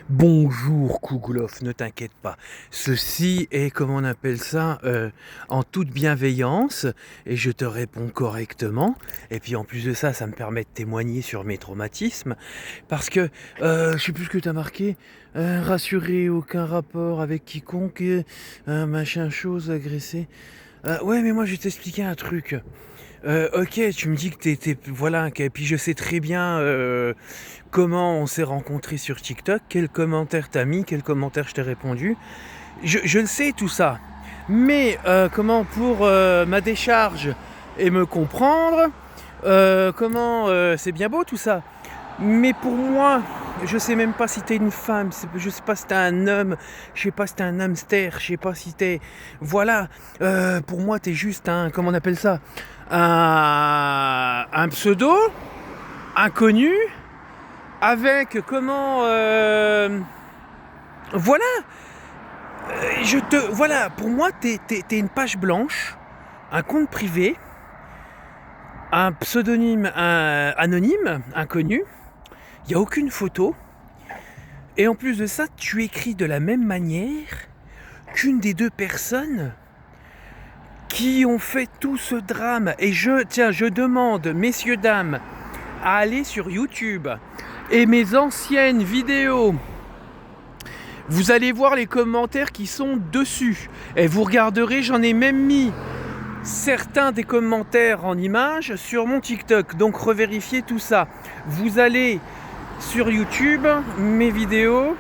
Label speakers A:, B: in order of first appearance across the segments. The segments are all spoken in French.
A: Bonjour Kouglof, ne t'inquiète pas. Ceci est, comment on appelle ça, en toute bienveillance, et je te réponds correctement. Et puis en plus de ça, ça me permet de témoigner sur mes traumatismes, parce que, je sais plus ce que tu as marqué, rassurer, aucun rapport avec quiconque, machin chose, agressé. Ouais, mais moi je vais t'expliquer un truc. Ok, tu me dis que voilà, et puis je sais très bien comment on s'est rencontrés sur TikTok, quel commentaire t'as mis, quel commentaire je t'ai répondu. Je le sais tout ça, mais comment pour ma décharge et me comprendre, comment c'est bien beau tout ça, mais pour moi, je sais même pas si t'es une femme, je sais pas si t'es un homme, je sais pas si t'es un hamster, je sais pas si t'es... Voilà, pour moi t'es juste un... Comment on appelle ça, un pseudo, inconnu, avec comment... voilà, Voilà, pour moi t'es une page blanche, un compte privé, un pseudonyme anonyme, inconnu, il n'y a aucune photo. Et en plus de ça, tu écris de la même manière qu'une des deux personnes qui ont fait tout ce drame. Et je demande, messieurs, dames, à aller sur YouTube et mes anciennes vidéos. Vous allez voir les commentaires qui sont dessus. Et vous regarderez, j'en ai même mis certains des commentaires en images sur mon TikTok. Donc revérifiez tout ça. Vous allez sur YouTube, mes vidéos.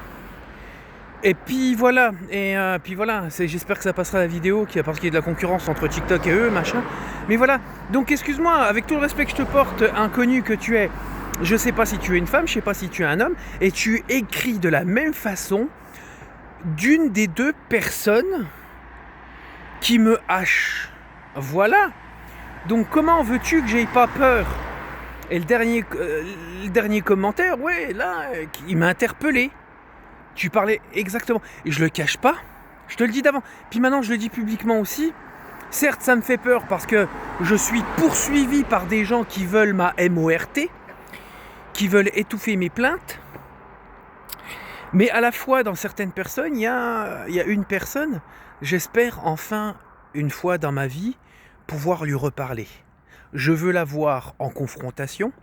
A: Et puis voilà, j'espère que ça passera la vidéo, parce qu'il y a de la concurrence entre TikTok et eux, machin. Mais voilà, donc excuse-moi, avec tout le respect que je te porte, inconnu que tu es, je sais pas si tu es une femme, je sais pas si tu es un homme, et tu écris de la même façon d'une des deux personnes qui me hache. Voilà. Donc comment veux-tu que j'aie pas peur? Et le dernier commentaire, ouais, là, il m'a interpellé. Tu parlais exactement, et je le cache pas, je te le dis d'avant, puis maintenant je le dis publiquement aussi. Certes, ça me fait peur parce que je suis poursuivi par des gens qui veulent ma MORT, qui veulent étouffer mes plaintes, mais à la fois dans certaines personnes, il y a une personne, j'espère enfin une fois dans ma vie pouvoir lui reparler. Je veux la voir en confrontation,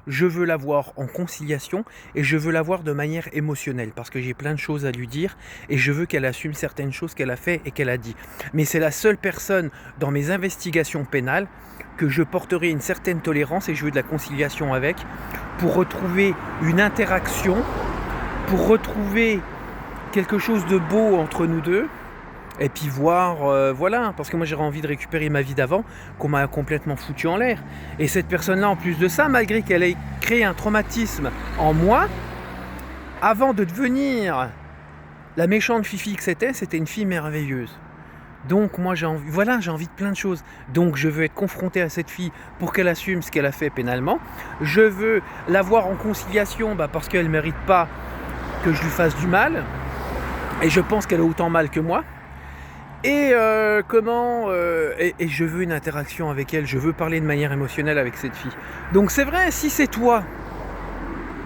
A: je veux la voir en conciliation, et je veux la voir de manière émotionnelle, parce que j'ai plein de choses à lui dire, et je veux qu'elle assume certaines choses qu'elle a fait et qu'elle a dit. Mais c'est la seule personne dans mes investigations pénales que je porterai une certaine tolérance, et je veux de la conciliation avec, pour retrouver une interaction, pour retrouver quelque chose de beau entre nous deux, et puis voir, voilà, parce que moi j'aurais envie de récupérer ma vie d'avant, qu'on m'a complètement foutu en l'air. Et cette personne-là, en plus de ça, malgré qu'elle ait créé un traumatisme en moi, avant de devenir la méchante fifi que c'était une fille merveilleuse. Donc moi j'ai envie de plein de choses. Donc je veux être confronté à cette fille pour qu'elle assume ce qu'elle a fait pénalement. Je veux la voir en conciliation, parce qu'elle ne mérite pas que je lui fasse du mal. Et je pense qu'elle a autant mal que moi. Et et je veux une interaction avec elle, je veux parler de manière émotionnelle avec cette fille. Donc c'est vrai, si c'est toi,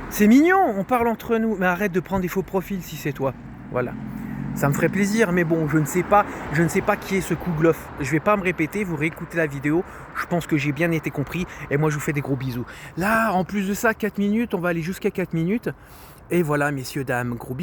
A: c'est mignon, on parle entre nous, mais arrête de prendre des faux profils si c'est toi. Voilà. Ça me ferait plaisir, mais bon, je ne sais pas qui est ce Kouglof. Je vais pas me répéter, vous réécoutez la vidéo, je pense que j'ai bien été compris, et moi je vous fais des gros bisous. Là, en plus de ça, 4 minutes, on va aller jusqu'à 4 minutes, et voilà, messieurs, dames, gros bisous.